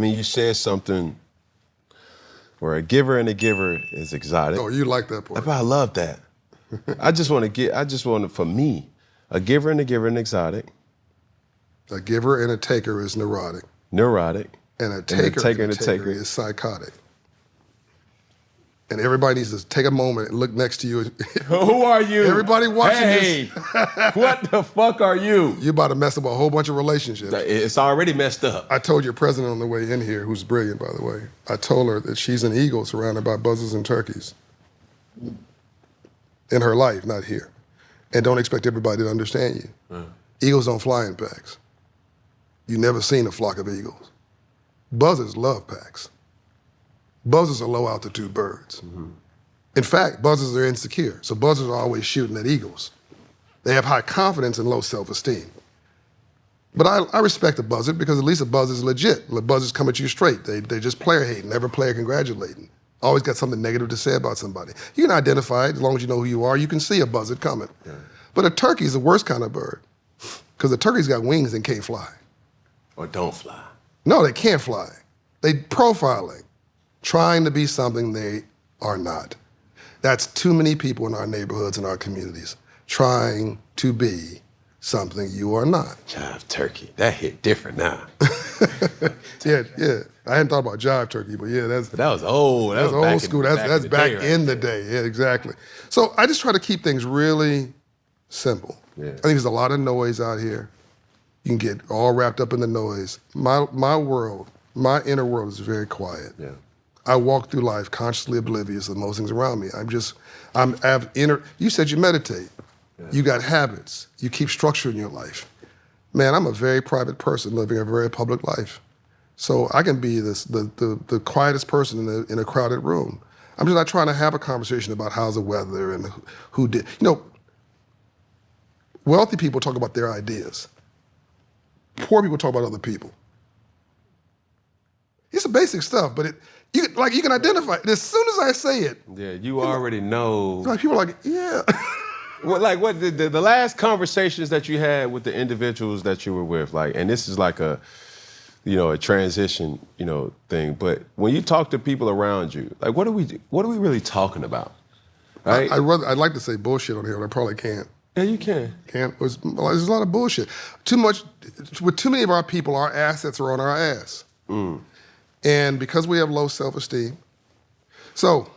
mean, you said something where a giver and a giver is exotic. Oh, you like that part. But I love that. I just want to, for me, a giver and a giver is exotic. A giver and a taker is neurotic. Neurotic. And a taker and a taker is psychotic. And everybody needs to take a moment and look next to you. Who are you? Everybody watching this. What the fuck are you? You're about to mess up a whole bunch of relationships. It's already messed up. I told your president on the way in here, who's brilliant, by the way, I told her that she's an eagle surrounded by buzzards and turkeys. In her life, not here. And don't expect everybody to understand you. Eagles don't fly in packs. You've never seen a flock of eagles. Buzzards love packs. Buzzards are low-altitude birds. In fact, buzzards are insecure, so buzzards are always shooting at eagles. They have high confidence and low self-esteem. But I respect a buzzard because at least a buzzard's legit. The buzzards come at you straight. They just player hating, never player congratulating. Always got something negative to say about somebody. You can identify it as long as you know who you are. You can see a buzzard coming. Yeah. But a turkey is the worst kind of bird because the turkey's got wings and can't fly. Or don't fly. No, they can't fly. They profiling, trying to be something they are not. That's too many people in our neighborhoods and our communities trying to be something you are not. Jive turkey, that hit different now. Yeah. I hadn't thought about jive turkey, but yeah, that was old. That's old school. That's back in the day. Yeah, exactly. So I just try to keep things really simple. Yeah. I think there's a lot of noise out here. You can get all wrapped up in the noise. My world, my inner world is very quiet. Yeah. I walk through life consciously oblivious of most things around me. You said you meditate. Yeah. You got habits. You keep structure in your life. Man, I'm a very private person living a very public life. So I can be the quietest person in a crowded room. I'm just not trying to have a conversation about how's the weather and who did. You know, wealthy people talk about their ideas. Poor people talk about other people. It's the basic stuff, but you can identify it. As soon as I say it. Yeah, you already know. Like people are like, yeah. What the last conversations that you had with the individuals that you were with, and this is like a transition, thing. But when you talk to people around you, what are we really talking about? Right? I'd like to say bullshit on here, but I probably can't. Yeah, you can. Can't. There's a lot of bullshit. With too many of our people, our assets are on our ass. And because we have low self-esteem, so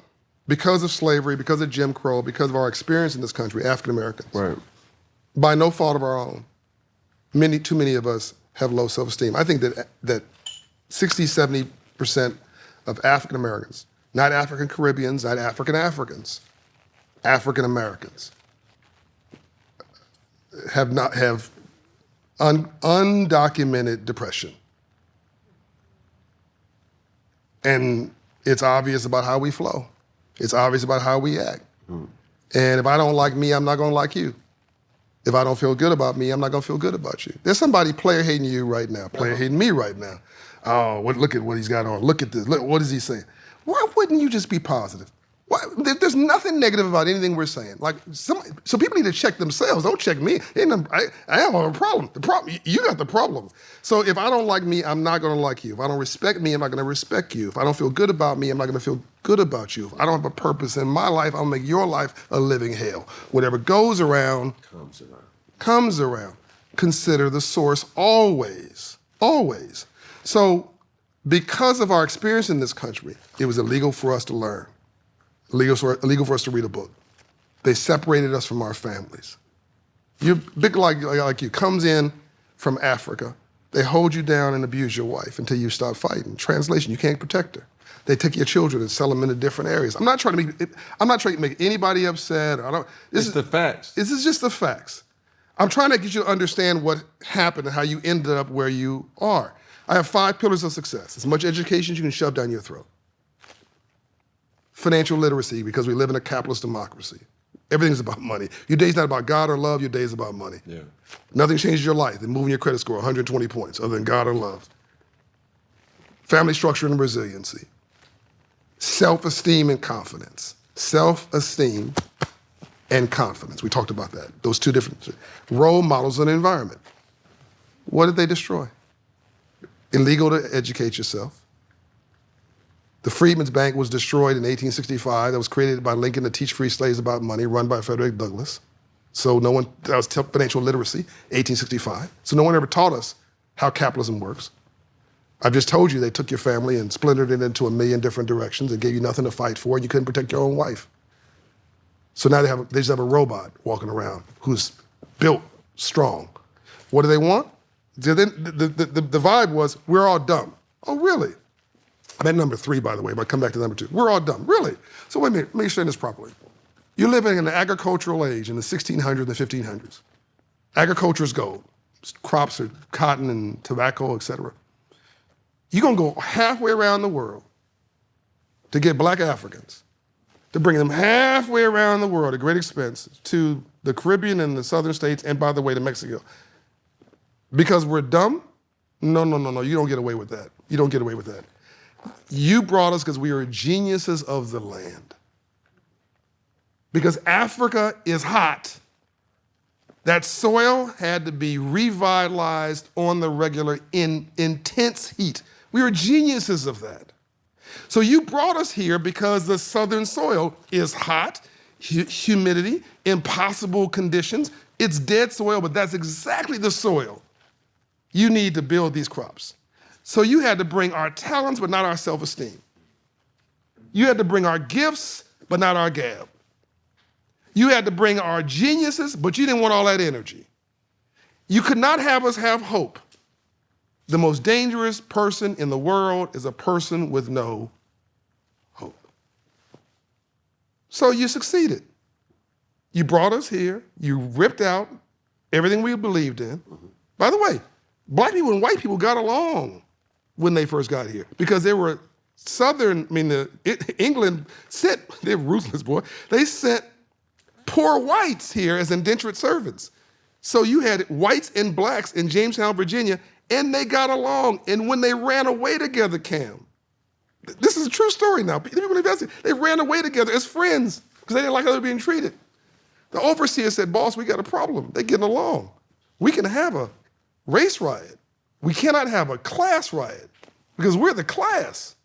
because of slavery, because of Jim Crow, because of our experience in this country, African Americans, right, by no fault of our own, too many of us have low self-esteem. I think that 60-70% of African Americans, not African Caribbeans, not African Africans, African Americans, have undocumented depression. And it's obvious about how we flow. It's obvious about how we act. And if I don't like me, I'm not gonna like you. If I don't feel good about me, I'm not gonna feel good about you. There's somebody player hating you right now, player hating me right now. Oh, look at what he's got on. Look at this, look, what is he saying? Why wouldn't you just be positive? Why, there's nothing negative about anything we're saying. So people need to check themselves. Don't check me. I have a problem. You got the problem. So if I don't like me, I'm not gonna like you. If I don't respect me, I'm not gonna respect you. If I don't feel good about me, I'm not gonna feel good about you. If I don't have a purpose in my life, I'll make your life a living hell. Whatever goes around, comes around. Consider the source always, always. So because of our experience in this country, it was illegal for us to learn. Illegal for us to read a book. They separated us from our families. You're big like you, comes in from Africa. They hold you down and abuse your wife until you stop fighting. Translation, you can't protect her. They take your children and sell them into different areas. I'm not trying to make anybody upset. It's the facts. This is just the facts. I'm trying to get you to understand what happened and how you ended up where you are. I have 5 pillars of success. As much education as you can shove down your throat. Financial literacy, because we live in a capitalist democracy. Everything's about money. Your day's not about God or love, your day's about money. Yeah. Nothing changes your life than moving your credit score 120 points other than God or love. Family structure and resiliency. Self-esteem and confidence. Self-esteem and confidence. We talked about that. Those two different role models and environment. What did they destroy? illegal to educate yourself. The Freedmen's Bank was destroyed in 1865. That was created by Lincoln to teach free slaves about money, run by Frederick Douglass. So no one, that was financial literacy, 1865. So no one ever taught us how capitalism works. I've just told you they took your family and splintered it into a million different directions and gave you nothing to fight for, and you couldn't protect your own wife. So now they just have a robot walking around who's built strong. What do they want? The vibe was, we're all dumb. Oh, really? I'm at number 3, by the way, but I'll come back to number 2. We're all dumb, really? So wait a minute, let me explain this properly. You're living in an agricultural age in the 1600s and the 1500s. Agriculture is gold. Crops are cotton and tobacco, et cetera. You're gonna go halfway around the world to get black Africans, to bring them halfway around the world at great expense to the Caribbean and the southern states, and by the way, to Mexico. Because we're dumb? No, you don't get away with that. You don't get away with that. You brought us because we are geniuses of the land. Because Africa is hot. That soil had to be revitalized on the regular in intense heat. We are geniuses of that. So you brought us here because the southern soil is hot, humidity, impossible conditions. It's dead soil, but that's exactly the soil you need to build these crops. So you had to bring our talents, but not our self-esteem. You had to bring our gifts, but not our gab. You had to bring our geniuses, but you didn't want all that energy. You could not have us have hope. The most dangerous person in the world is a person with no hope. So you succeeded. You brought us here. You ripped out everything we believed in. By the way, black people and white people got along when they first got here because they were England sent, they're ruthless, boy. They sent poor whites here as indentured servants. So you had whites and blacks in Jamestown, Virginia, and they got along. And when they ran away together, Cam, this is a true story now. People invested. They ran away together as friends because they didn't like how they were being treated. The overseer said, boss, we got a problem. They're getting along. We can have a race riot. We cannot have a class riot because we're the class.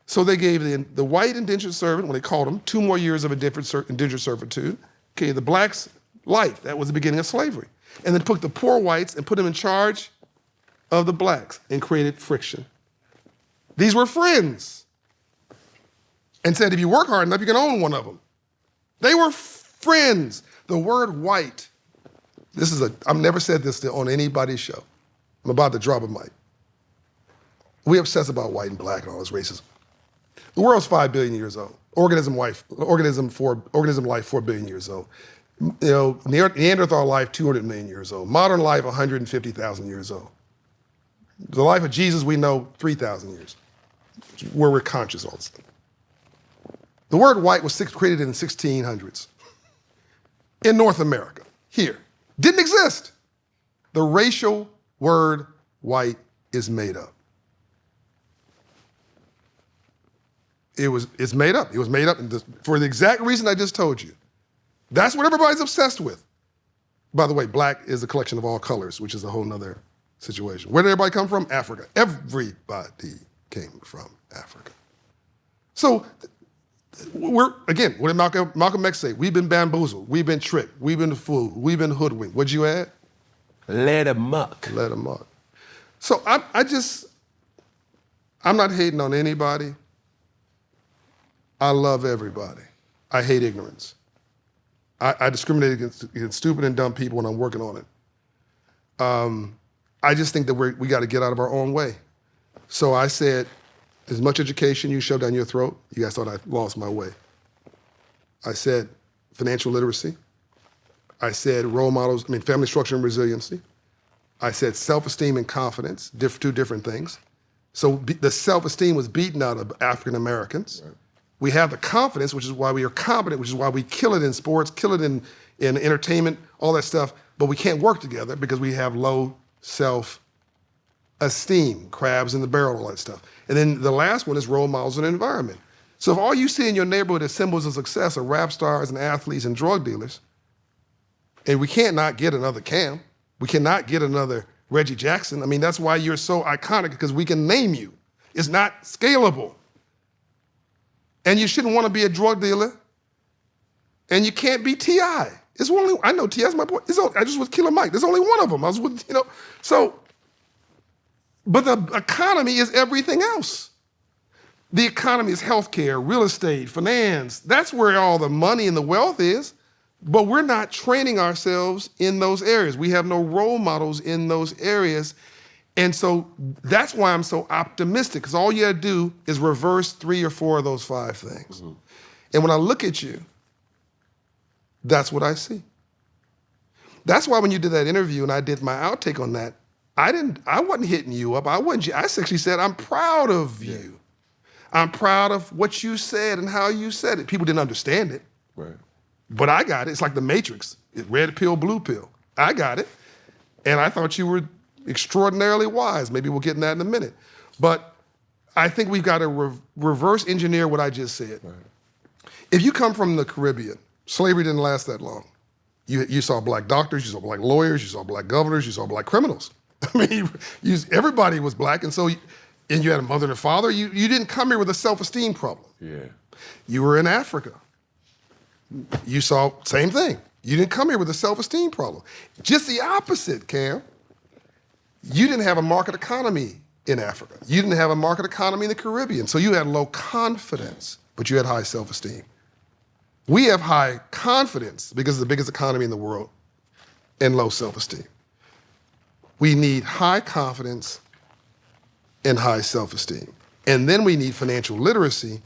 So they gave the white indentured servant, when they called him, 2 more years of indentured servitude. Okay, the blacks, life. That was the beginning of slavery. And then put the poor whites and put them in charge of the blacks and created friction. These were friends. And said, if you work hard enough, you can own one of them. They were friends. The word white, I've never said this on anybody's show. I'm about to drop a mic. We obsess about white and black and all this racism. The world's 5 billion years old. Organism life, 4 billion years old. Neanderthal life, 200 million years old. Modern life, 150,000 years old. The life of Jesus, we know, 3,000 years, where we're conscious all the time. The word white was created in the 1600s in North America, here. Didn't exist. The racial word white is made up. It's made up. It was made up for the exact reason I just told you. That's what everybody's obsessed with. By the way, black is a collection of all colors, which is a whole nother situation. Where did everybody come from? Africa. Everybody came from Africa. So what did Malcolm X say? We've been bamboozled. We've been tricked. We've been fooled. We've been hoodwinked. What'd you add? Led amok. Led amok. So I'm not hating on anybody. I love everybody. I hate ignorance. I discriminate against stupid and dumb people when I'm working on it. I just think that we got to get out of our own way. So I said, as much education you shove down your throat, you guys thought I lost my way. I said financial literacy. I said role models, family structure and resiliency. I said self-esteem and confidence, 2 different things. So the self-esteem was beaten out of African Americans. Right. We have the confidence, which is why we are competent, which is why we kill it in sports, kill it in entertainment, all that stuff, but we can't work together because we have low self-esteem, crabs in the barrel, all that stuff. And then the last one is role models and environment. So if all you see in your neighborhood as symbols of success are rap stars and athletes and drug dealers, and we can't not get another Cam, we cannot get another Reggie Jackson. I mean, that's why you're so iconic, because we can name you. It's not scalable. And you shouldn't want to be a drug dealer. And you can't be T.I. It's only, I know T.I.'s my boy. I just was Killer Mike. There's only one of them. I was with, so, but the economy is everything else. The economy is healthcare, real estate, finance. That's where all the money and the wealth is. But we're not training ourselves in those areas. We have no role models in those areas. And so that's why I'm so optimistic, because all you gotta do is reverse 3 or 4 of those 5 things. Mm-hmm. And when I look at you, that's what I see. That's why when you did that interview and I did my outtake on that, I wasn't hitting you up. I actually said, I'm proud of you. I'm proud of what you said and how you said it. People didn't understand it. Right. But I got it. It's like the Matrix. Red pill, blue pill. I got it. And I thought you were extraordinarily wise. Maybe we'll get in that in a minute. But I think we've got to reverse engineer what I just said. Right. If you come from the Caribbean, slavery didn't last that long. You saw black doctors, you saw black lawyers, you saw black governors, you saw black criminals. I mean, everybody was black. And so, and you had a mother and a father. You didn't come here with a self-esteem problem. Yeah. You were in Africa. You saw, same thing. You didn't come here with a self-esteem problem. Just the opposite, Cam. You didn't have a market economy in Africa. You didn't have a market economy in the Caribbean. So you had low confidence, but you had high self-esteem. We have high confidence because it's the biggest economy in the world and low self-esteem. We need high confidence and high self-esteem. And then we need financial literacy,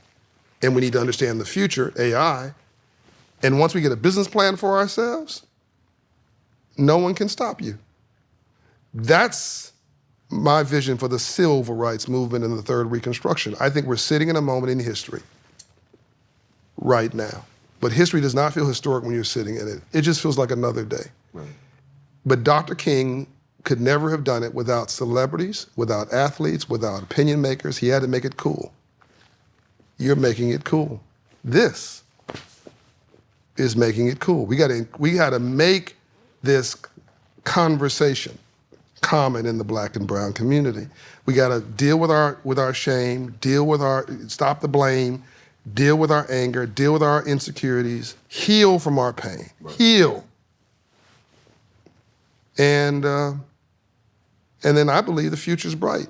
and we need to understand the future, AI. And once we get a business plan for ourselves, no one can stop you. That's my vision for the civil rights movement and the third Reconstruction. I think we're sitting in a moment in history right now. But history does not feel historic when you're sitting in it. It just feels like another day. Right. But Dr. King could never have done it without celebrities, without athletes, without opinion makers. He had to make it cool. You're making it cool. This is making it cool. We gotta make this conversation common in the black and brown community. We gotta deal with our shame, stop the blame, deal with our anger, deal with our insecurities, heal from our pain, right. Heal. And then I believe the future's bright.